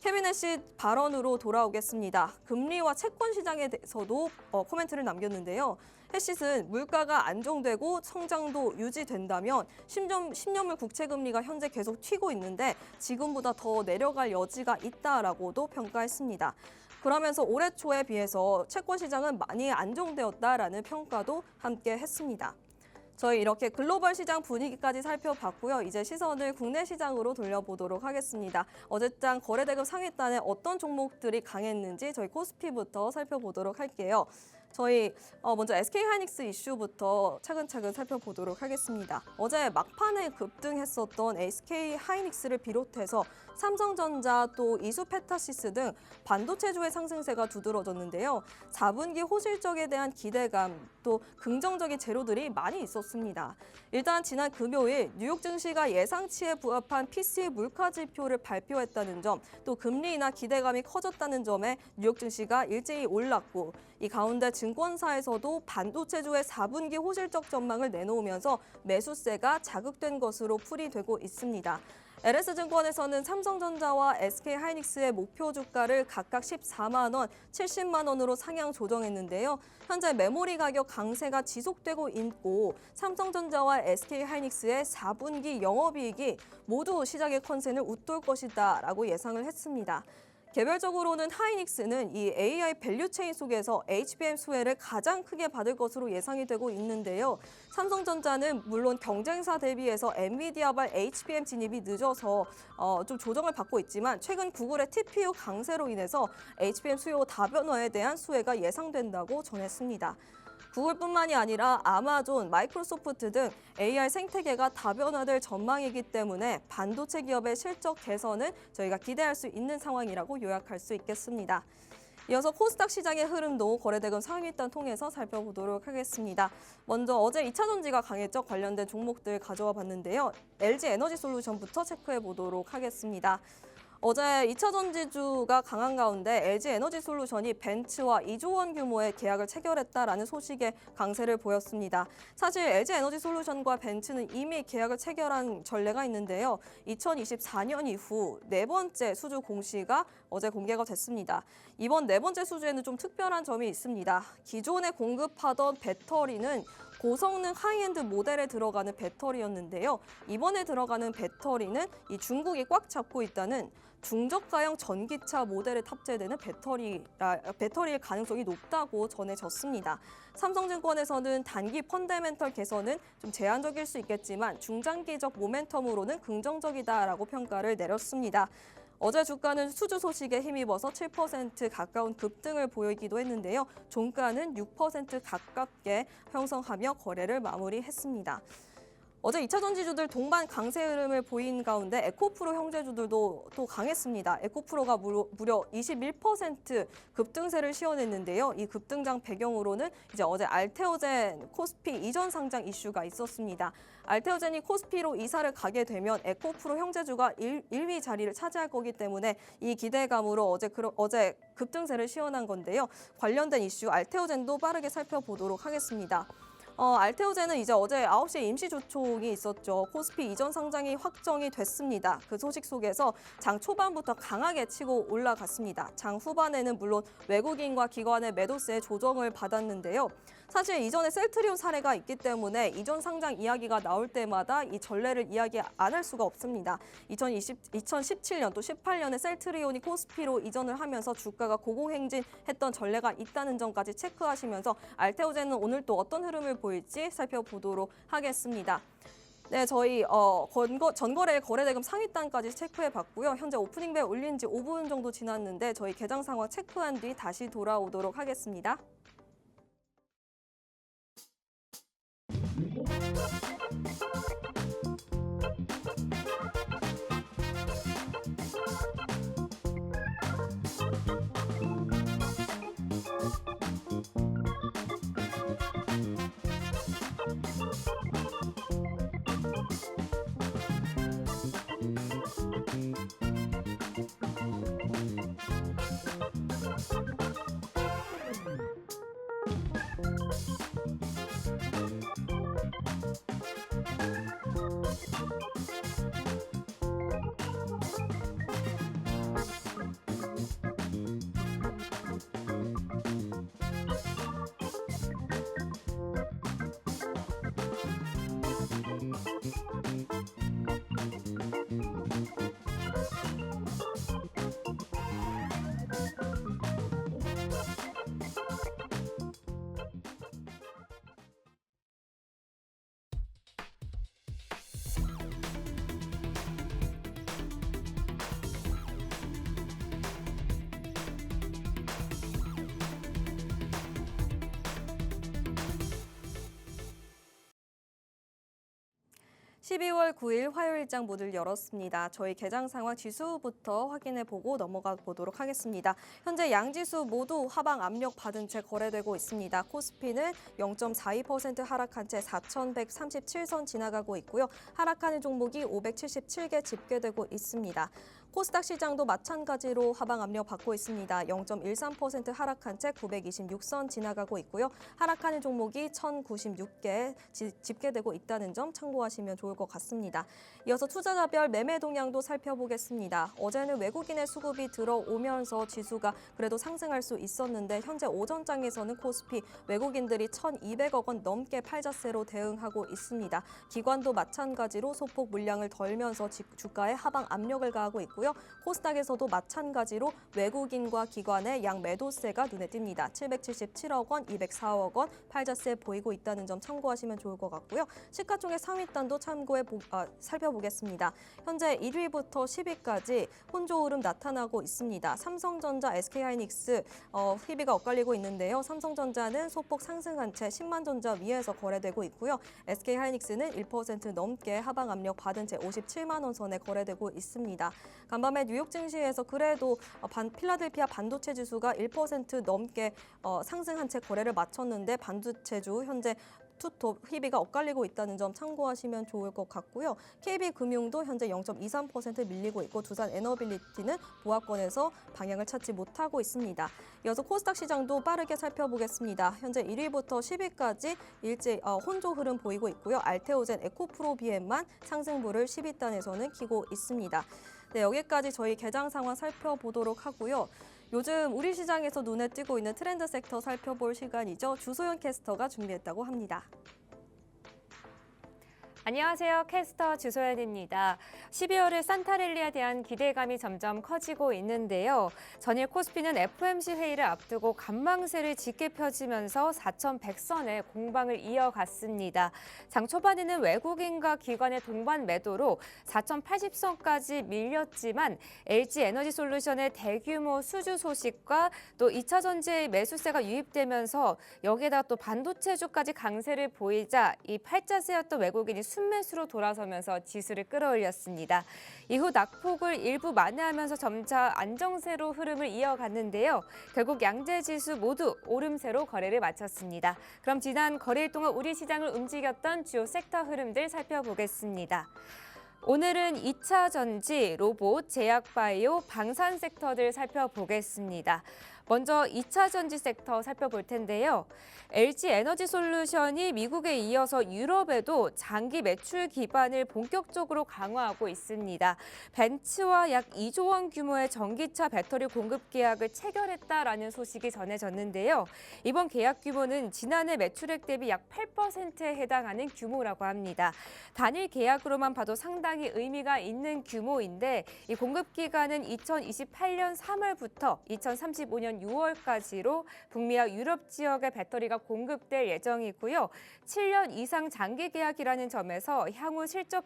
[SPEAKER 1] 케빈 해시 발언으로 돌아오겠습니다. 금리와 채권 시장에 대해서도 코멘트를 남겼는데요. 해시는 물가가 안정되고 성장도 유지된다면 10년물 국채금리가 현재 계속 튀고 있는데 지금보다 더 내려갈 여지가 있다라고도 평가했습니다. 그러면서 올해 초에 비해서 채권 시장은 많이 안정되었다라는 평가도 함께 했습니다. 저희 이렇게 글로벌 시장 분위기까지 살펴봤고요. 이제 시선을 국내 시장으로 돌려보도록 하겠습니다. 어제장 거래대금 상위단에 어떤 종목들이 강했는지 저희 코스피부터 살펴보도록 할게요. 저희 먼저 SK하이닉스 이슈부터 차근차근 살펴보도록 하겠습니다. 어제 막판에 급등했었던 SK하이닉스를 비롯해서 삼성전자 또 이수페타시스 등 반도체주의 상승세가 두드러졌는데요. 4분기 호실적에 대한 기대감 또 긍정적인 재료들이 많이 있었습니다. 일단 지난 금요일 뉴욕 증시가 예상치에 부합한 PCE 물가 지표를 발표했다는 점, 또 금리 인하 기대감이 커졌다는 점에 뉴욕 증시가 일제히 올랐고 이 가운데 증권사에서도 반도체주의 4분기 호실적 전망을 내놓으면서 매수세가 자극된 것으로 풀이되고 있습니다. LS증권에서는 삼성전자와 SK하이닉스의 목표 주가를 각각 14만 원, 70만 원으로 상향 조정했는데요. 현재 메모리 가격 강세가 지속되고 있고 삼성전자와 SK하이닉스의 4분기 영업이익이 모두 시장의 컨센을 웃돌 것이다라고 예상을 했습니다. 개별적으로는 하이닉스는 이 AI 밸류체인 속에서 HBM 수혜를 가장 크게 받을 것으로 예상이 되고 있는데요. 삼성전자는 물론 경쟁사 대비해서 엔비디아발 HBM 진입이 늦어서 좀 조정을 받고 있지만 최근 구글의 TPU 강세로 인해서 HBM 수요 다변화에 대한 수혜가 예상된다고 전했습니다. 구글뿐만이 아니라 아마존, 마이크로소프트 등 AI 생태계가 다변화될 전망이기 때문에 반도체 기업의 실적 개선은 저희가 기대할 수 있는 상황이라고 요약할 수 있겠습니다. 이어서 코스닥 시장의 흐름도 거래대금 상위단 통해서 살펴보도록 하겠습니다. 먼저 어제 2차전지가 강했죠. 관련된 종목들 가져와 봤는데요. LG에너지솔루션부터 체크해 보도록 하겠습니다. 어제 2차 전지주가 강한 가운데 LG에너지솔루션이 벤츠와 2조 원 규모의 계약을 체결했다라는 소식에 강세를 보였습니다. 사실 LG에너지솔루션과 벤츠는 이미 계약을 체결한 전례가 있는데요. 2024년 이후 네 번째 수주 공시가 어제 공개가 됐습니다. 이번 네 번째 수주에는 좀 특별한 점이 있습니다. 기존에 공급하던 배터리는 고성능 하이엔드 모델에 들어가는 배터리였는데요. 이번에 들어가는 배터리는 이 중국이 꽉 잡고 있다는 중저가형 전기차 모델에 탑재되는 배터리일 가능성이 높다고 전해졌습니다. 삼성증권에서는 단기 펀더멘털 개선은 좀 제한적일 수 있겠지만 중장기적 모멘텀으로는 긍정적이다라고 평가를 내렸습니다. 어제 주가는 수주 소식에 힘입어서 7% 가까운 급등을 보이기도 했는데요. 종가는 6% 가깝게 형성하며 거래를 마무리했습니다. 어제 2차 전지주들 동반 강세 흐름을 보인 가운데 에코프로 형제주들도 또 강했습니다. 에코프로가 무려 21% 급등세를 시현했는데요. 이 급등장 배경으로는 이제 어제 알테오젠 코스피 이전 상장 이슈가 있었습니다. 알테오젠이 코스피로 이사를 가게 되면 에코프로 형제주가 1위 자리를 차지할 거기 때문에 이 기대감으로 어제 급등세를 시현한 건데요. 관련된 이슈 알테오젠도 빠르게 살펴보도록 하겠습니다. 알테오젠은 이제 어제 9시에 임시 조총이 있었죠. 코스피 이전 상장이 확정이 됐습니다. 그 소식 속에서 장 초반부터 강하게 치고 올라갔습니다. 장 후반에는 물론 외국인과 기관의 매도세에 조정을 받았는데요. 사실 이전에 셀트리온 사례가 있기 때문에 이전 상장 이야기가 나올 때마다 이 전례를 이야기 안 할 수가 없습니다. 2017년 또 18년에 셀트리온이 코스피로 이전을 하면서 주가가 고공행진했던 전례가 있다는 점까지 체크하시면서 알테오젠은 오늘 또 어떤 흐름을 보일지 살펴보도록 하겠습니다. 네, 저희 전거래 거래대금 상위단까지 체크해봤고요. 현재 오프닝 배 올린 지 5분 정도 지났는데 저희 개장 상황 체크한 뒤 다시 돌아오도록 하겠습니다. (12월 9일) 화요일장 문을 열었습니다. 저희 개장 상황 지수부터 확인해보고 넘어가 보도록 하겠습니다. 현재 양지수 모두 하방 압력 받은 채 거래되고 있습니다. 코스피는 0.42% 하락한 채 4,137선 지나가고 있고요. 하락하는 종목이 577개 집계되고 있습니다. 코스닥 시장도 마찬가지로 하방 압력 받고 있습니다. 0.13% 하락한 채 926선 지나가고 있고요. 하락하는 종목이 1,096개 집계되고 있다는 점 참고하시면 좋을 것 같습니다. 이어서 투자자별 매매 동향도 살펴보겠습니다. 어제는 외국인의 수급이 들어오면서 지수가 그래도 상승할 수 있었는데 현재 오전장에서는 코스피 외국인들이 1,200억 원 넘게 팔자세로 대응하고 있습니다. 기관도 마찬가지로 소폭 물량을 덜면서 주가에 하방 압력을 가하고 있고요. 코스닥에서도 마찬가지로 외국인과 기관의 양 매도세가 눈에 띕니다. 777억 원, 204억 원 팔자세 보이고 있다는 점 참고하시면 좋을 것 같고요. 시가총액 상위단도 살펴보겠습니다. 현재 1위부터 10위까지 혼조 흐름 나타나고 있습니다. 삼성전자, SK하이닉스 희비가 엇갈리고 있는데요. 삼성전자는 소폭 상승한 채 10만전자 위에서 거래되고 있고요. SK하이닉스는 1% 넘게 하방 압력 받은 채 57만 원 선에 거래되고 있습니다. 간밤에 뉴욕 증시에서 그래도 필라델피아 반도체 지수가 1% 넘게 상승한 채 거래를 마쳤는데 반도체주 현재 투톱 희비가 엇갈리고 있다는 점 참고하시면 좋을 것 같고요. KB금융도 현재 0.23% 밀리고 있고 두산 에너빌리티는 보합권에서 방향을 찾지 못하고 있습니다. 이어서 코스닥 시장도 빠르게 살펴보겠습니다. 현재 1위부터 10위까지 일제 혼조 흐름 보이고 있고요. 알테오젠, 에코프로 BM만 상승부를 10위단에서는 켜고 있습니다. 네, 여기까지 저희 개장 상황 살펴보도록 하고요. 요즘 우리 시장에서 눈에 띄고 있는 트렌드 섹터 살펴볼 시간이죠. 주소연 캐스터가 준비했다고 합니다.
[SPEAKER 3] 안녕하세요. 캐스터 주소연입니다. 12월의 산타랠리에 대한 기대감이 점점 커지고 있는데요. 전일 코스피는 FOMC 회의를 앞두고 간망세를 짙게 펴지면서 4,100선의 공방을 이어갔습니다. 장 초반에는 외국인과 기관의 동반 매도로 4,080선까지 밀렸지만 LG에너지솔루션의 대규모 수주 소식과 또 2차 전지의 매수세가 유입되면서 여기에다가 또 반도체주까지 강세를 보이자 이 팔자세였던 외국인이 순매수로 돌아서면서 지수를 끌어올렸습니다. 이후 낙폭을 일부 만회하면서 점차 안정세로 흐름을 이어갔는데요. 결국 양재 지수 모두 오름세로 거래를 마쳤습니다. 그럼 지난 거래일 동안 우리 시장을 움직였던 주요 섹터 흐름들 살펴보겠습니다. 오늘은 2차 전지, 로봇, 제약바이오, 방산 섹터들 살펴보겠습니다. 먼저 2차 전지 섹터 살펴볼 텐데요. LG 에너지 솔루션이 미국에 이어서 유럽에도 장기 매출 기반을 본격적으로 강화하고 있습니다. 벤츠와 약 2조 원 규모의 전기차 배터리 공급 계약을 체결했다라는 소식이 전해졌는데요. 이번 계약 규모는 지난해 매출액 대비 약 8%에 해당하는 규모라고 합니다. 단일 계약으로만 봐도 상당히 의미가 있는 규모인데 이 공급 기간은 2028년 3월부터 2035년 6월까지로 북미와 유럽 지역의 배터리가 공급될 예정이고요. 7년 이상 장기 계약이라는 점에서 향후 실적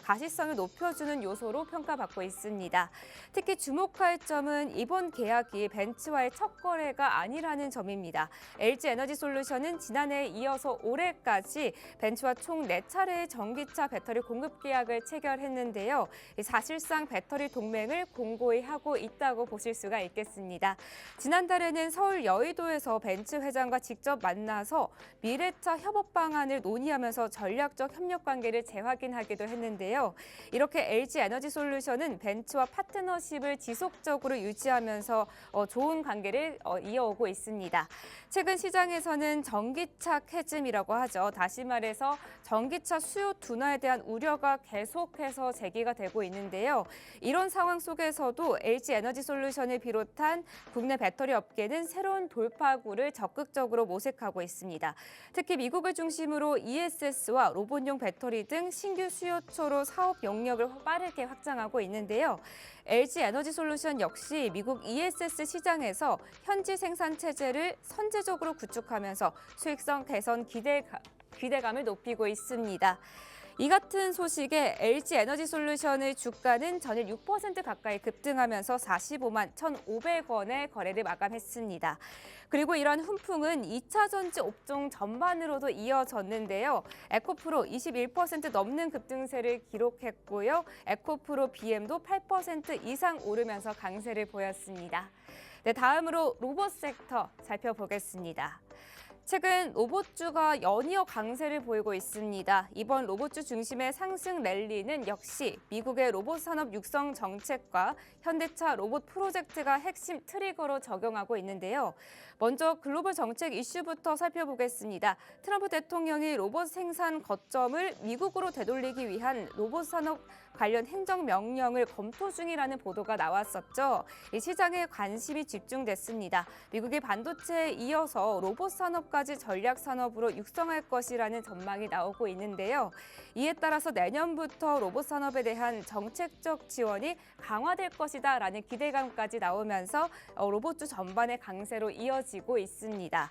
[SPEAKER 3] 가시성을 높여주는 요소로 평가받고 있습니다. 특히 주목할 점은 이번 계약이 벤츠와의 첫 거래가 아니라는 점입니다. LG 에너지 솔루션은 지난해에 이어서 올해까지 벤츠와 총 4차례의 전기차 배터리 공급 계약을 체결했는데요. 사실상 배터리 동맹을 공고히 하고 있다고 보실 수가 있겠습니다. 지난달에는 서울 여의도에서 벤츠 회장과 직접 만나서 미래차 협업 방안을 논의하면서 전략적 협력 관계를 재확인하기도 했는데요. 이렇게 LG 에너지 솔루션은 벤츠와 파트너십을 지속적으로 유지하면서 좋은 관계를 이어오고 있습니다. 최근 시장에서는 전기차 캐즘이라고 하죠. 다시 말해서 전기차 수요 둔화에 대한 우려가 계속해서 제기가 되고 있는데요. 이런 상황 속에서도 LG 에너지 솔루션을 비롯한 국내 배터리 업계는 새로운 돌파구를 적극적으로 모색하고 있습니다. 특히 미국을 중심으로 ESS와 로봇용 배터리 등 신규 수요처로 사업 영역을 빠르게 확장하고 있는데요. LG 에너지 솔루션 역시 미국 ESS 시장에서 현지 생산 체제를 선제적으로 구축하면서 수익성 개선 기대감을 높이고 있습니다. 이 같은 소식에 LG 에너지 솔루션의 주가는 전일 6% 가까이 급등하면서 45만 1,500원의 거래를 마감했습니다. 그리고 이러한 훈풍은 2차 전지 업종 전반으로도 이어졌는데요. 에코프로 21% 넘는 급등세를 기록했고요. 에코프로 BM도 8% 이상 오르면서 강세를 보였습니다. 네, 다음으로 로봇 섹터 살펴보겠습니다. 최근 로봇주가 연이어 강세를 보이고 있습니다. 이번 로봇주 중심의 상승 랠리는 역시 미국의 로봇 산업 육성 정책과 현대차 로봇 프로젝트가 핵심 트리거로 적용하고 있는데요. 먼저 글로벌 정책 이슈부터 살펴보겠습니다. 트럼프 대통령이 로봇 생산 거점을 미국으로 되돌리기 위한 로봇 산업 관련 행정명령을 검토 중이라는 보도가 나왔었죠. 이 시장에 관심이 집중됐습니다. 미국이 반도체에 이어서 로봇 산업까지 전략 산업으로 육성할 것이라는 전망이 나오고 있는데요. 이에 따라서 내년부터 로봇 산업에 대한 정책적 지원이 강화될 것이다라는 기대감까지 나오면서 로봇주 전반의 강세로 이어지고 있습니다.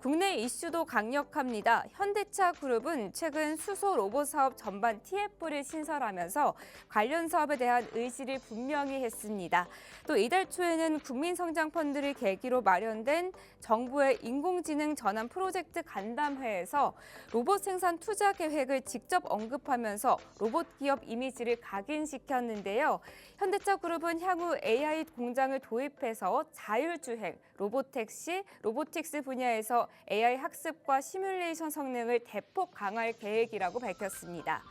[SPEAKER 3] 국내 이슈도 강력합니다. 현대차 그룹은 최근 수소 로봇 사업 전반 TF를 신설하면서 관련 사업에 대한 의지를 분명히 했습니다. 또 이달 초에는 국민성장펀드를 계기로 마련된 정부의 인공지능 전환 프로젝트 간담회에서 로봇 생산 투자 계획을 직접 언급하면서 로봇 기업 이미지를 각인시켰는데요. 현대차 그룹은 향후 AI 공장을 도입해서 자율주행, 로봇택시, 로보틱스 분야에서 AI 학습과 시뮬레이션 성능을 대폭 강화할 계획이라고 밝혔습니다.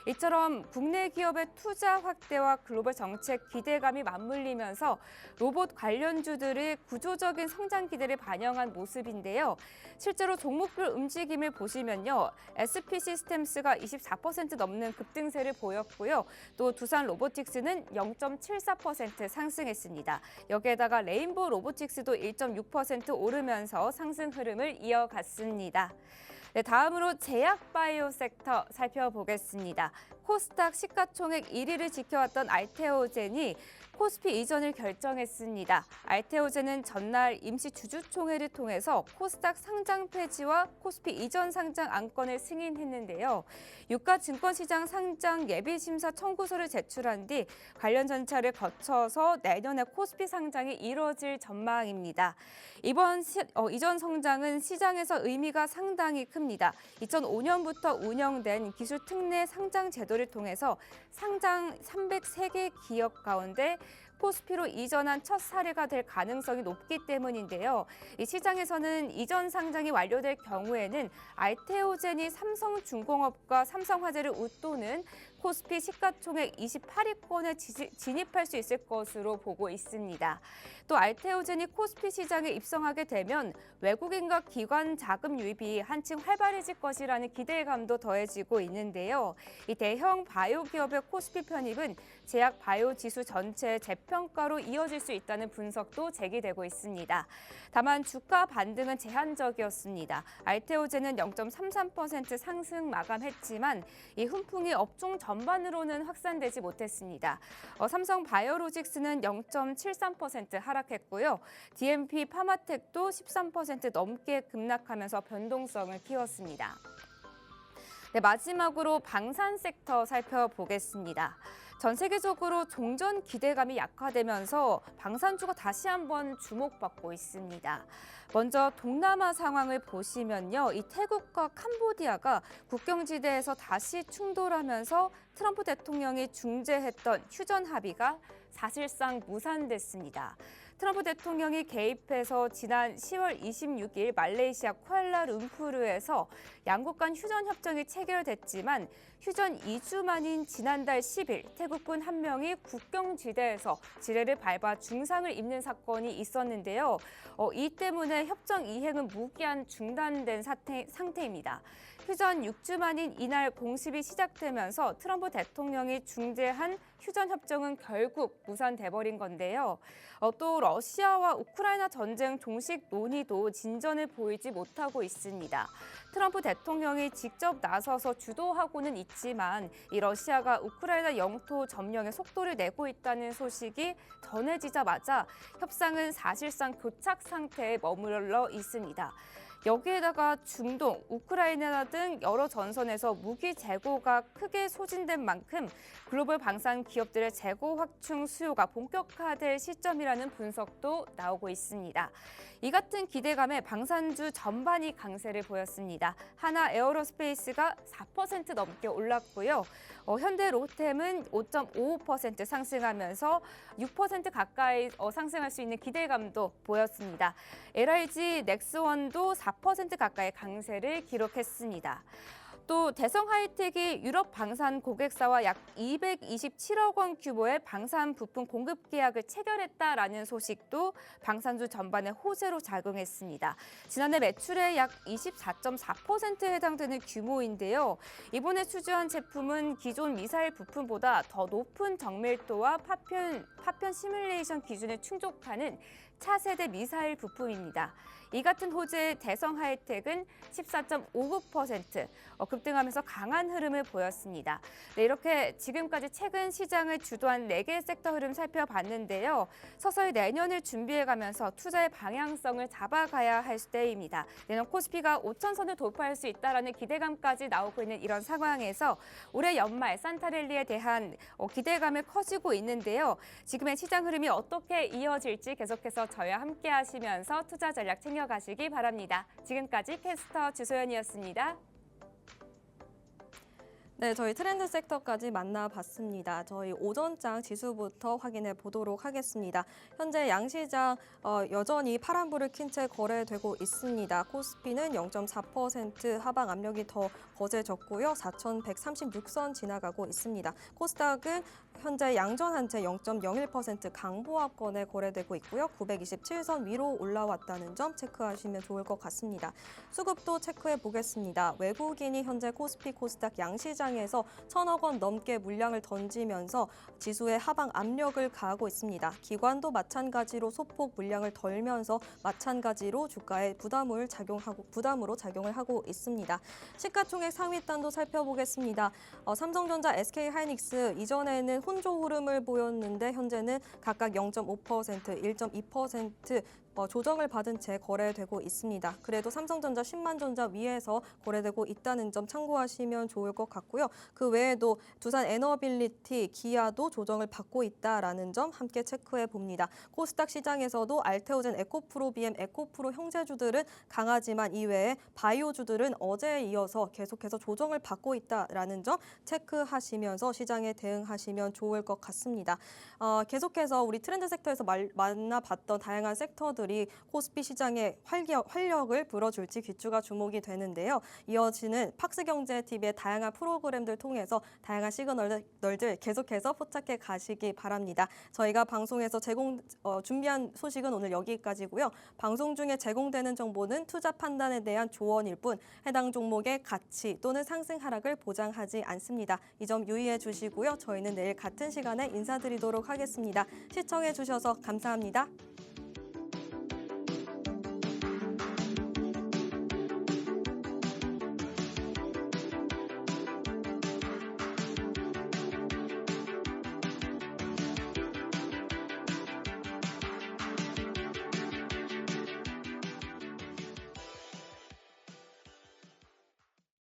[SPEAKER 3] 이처럼 국내 기업의 투자 확대와 글로벌 정책 기대감이 맞물리면서 로봇 관련주들의 구조적인 성장 기대를 반영한 모습인데요. 실제로 종목별 움직임을 보시면요. SP 시스템스가 24% 넘는 급등세를 보였고요. 또 두산 로보틱스는 0.74% 상승했습니다. 여기에다가 레인보우 로보틱스도 1.6% 오르면서 상승 흐름을 이어갔습니다. 네, 다음으로 제약바이오 섹터 살펴보겠습니다. 코스닥 시가총액 1위를 지켜왔던 알테오젠이 코스피 이전을 결정했습니다. 알테오젠은 전날 임시 주주총회를 통해서 코스닥 상장 폐지와 코스피 이전 상장 안건을 승인했는데요. 유가증권시장 상장 예비심사 청구서를 제출한 뒤 관련 절차를 거쳐서 내년에 코스피 상장이 이뤄질 전망입니다. 이번 이전 성장은 시장에서 의미가 상당히 큽니다. 2005년부터 운영된 기술 특례 상장 제도를 통해서 상장 303개 기업 가운데 코스피로 이전한 첫 사례가 될 가능성이 높기 때문인데요. 이 시장에서는 이전 상장이 완료될 경우에는 알테오젠이 삼성중공업과 삼성화재를 웃도는 코스피 시가총액 28위권에 진입할 수 있을 것으로 보고 있습니다. 또 알테오젠이 코스피 시장에 입성하게 되면 외국인과 기관 자금 유입이 한층 활발해질 것이라는 기대감도 더해지고 있는데요. 이 대형 바이오 기업의 코스피 편입은 제약 바이오 지수 전체의 재평가로 이어질 수 있다는 분석도 제기되고 있습니다. 다만 주가 반등은 제한적이었습니다. 알테오젠은 0.33% 상승 마감했지만 이 훈풍이 업종 전반으로는 확산되지 못했습니다. 삼성 바이오로직스는 0.73% 하락했고요. DMP 파마텍도 13% 넘게 급락하면서 변동성을 키웠습니다. 네, 마지막으로 방산 섹터 살펴보겠습니다. 전 세계적으로 종전 기대감이 약화되면서 방산주가 다시 한번 주목받고 있습니다. 먼저 동남아 상황을 보시면요. 이 태국과 캄보디아가 국경지대에서 다시 충돌하면서 트럼프 대통령이 중재했던 휴전 합의가 사실상 무산됐습니다. 트럼프 대통령이 개입해서 지난 10월 26일 말레이시아 쿠알라룸푸르에서 양국 간 휴전 협정이 체결됐지만 휴전 2주 만인 지난달 10일 태국군 한 명이 국경지대에서 지뢰를 밟아 중상을 입는 사건이 있었는데요. 이 때문에 협정 이행은 무기한 중단된 상태입니다. 휴전 6주 만인 이날 공습이 시작되면서 트럼프 대통령이 중재한 휴전 협정은 결국 무산돼버린 건데요. 또 러시아와 우크라이나 전쟁 종식 논의도 진전을 보이지 못하고 있습니다. 트럼프 대통령이 직접 나서서 주도하고는 있지만 이 러시아가 우크라이나 영토 점령에 속도를 내고 있다는 소식이 전해지자마자 협상은 사실상 교착 상태에 머물러 있습니다. 여기에다가 중동, 우크라이나 등 여러 전선에서 무기 재고가 크게 소진된 만큼 글로벌 방산 기업들의 재고 확충 수요가 본격화될 시점이라는 분석도 나오고 있습니다. 이 같은 기대감에 방산주 전반이 강세를 보였습니다. 하나 에어로스페이스가 4% 넘게 올랐고요. 현대 로템은 5.55% 상승하면서 6% 가까이 상승할 수 있는 기대감도 보였습니다. LIG 넥스원도 4% 가까이 강세를 기록했습니다. 또 대성 하이텍이 유럽 방산 고객사와 약 227억 원 규모의 방산 부품 공급 계약을 체결했다라는 소식도 방산주 전반의 호재로 작용했습니다. 지난해 매출의 약 24.4%에 해당되는 규모인데요. 이번에 수주한 제품은 기존 미사일 부품보다 더 높은 정밀도와 파편 시뮬레이션 기준을 충족하는 차세대 미사일 부품입니다. 이 같은 호재의 대성 하이텍은 14.59% 급등하면서 강한 흐름을 보였습니다. 네, 이렇게 지금까지 최근 시장을 주도한 4개의 섹터 흐름 살펴봤는데요. 서서히 내년을 준비해가면서 투자의 방향성을 잡아가야 할 때입니다. 내년 코스피가 5천선을 돌파할 수 있다는 기대감까지 나오고 있는 이런 상황에서 올해 연말 산타랠리에 대한 기대감을 커지고 있는데요. 지금의 시장 흐름이 어떻게 이어질지 계속해서 저희와 함께 하시면서 투자 전략 챙겨가시기 바랍니다. 지금까지 캐스터 주소연이었습니다.
[SPEAKER 1] 네, 저희 트렌드 섹터까지 만나봤습니다. 저희 오전장 지수부터 확인해 보도록 하겠습니다. 현재 양시장 여전히 파란불을 킨 채 거래되고 있습니다. 코스피는 0.4% 하방 압력이 더 거세졌고요. 4,136선 지나가고 있습니다. 코스닥은 현재 양전 한 채 0.01% 강보합권에 거래되고 있고요. 927선 위로 올라왔다는 점 체크하시면 좋을 것 같습니다. 수급도 체크해 보겠습니다. 외국인이 현재 코스피, 코스닥 양시장 시장에서 1,000억 원 넘게 물량을 던지면서 지수에 하방 압력을 가하고 있습니다. 기관도 마찬가지로 소폭 물량을 덜면서 마찬가지로 주가에 부담으로 작용을 하고 있습니다. 시가총액 상위단도 살펴보겠습니다. 삼성전자, SK하이닉스 이전에는 혼조 흐름을 보였는데 현재는 각각 0.5%, 1.2% 조정을 받은 채 거래되고 있습니다. 그래도 삼성전자 10만 전자 위에서 거래되고 있다는 점 참고하시면 좋을 것 같고요. 그 외에도 두산 에너빌리티, 기아도 조정을 받고 있다라는 점 함께 체크해 봅니다. 코스닥 시장에서도 알테오젠, 에코프로비엠, 에코프로 형제주들은 강하지만 이외에 바이오주들은 어제에 이어서 계속해서 조정을 받고 있다라는 점 체크하시면서 시장에 대응하시면 좋을 것 같습니다. 계속해서 우리 트렌드 섹터에서 만나봤던 다양한 섹터들이 코스피 시장에 활력을 불어줄지 귀추가 주목이 되는데요. 이어지는 팍스경제TV의 다양한 프로그램들 통해서 다양한 시그널들 계속해서 포착해 가시기 바랍니다. 저희가 방송에서 준비한 소식은 오늘 여기까지고요. 방송 중에 제공되는 정보는 투자 판단에 대한 조언일 뿐 해당 종목의 가치 또는 상승 하락을 보장하지 않습니다. 이 점 유의해 주시고요. 저희는 내일 같은 시간에 인사드리도록 하겠습니다. 시청해 주셔서 감사합니다.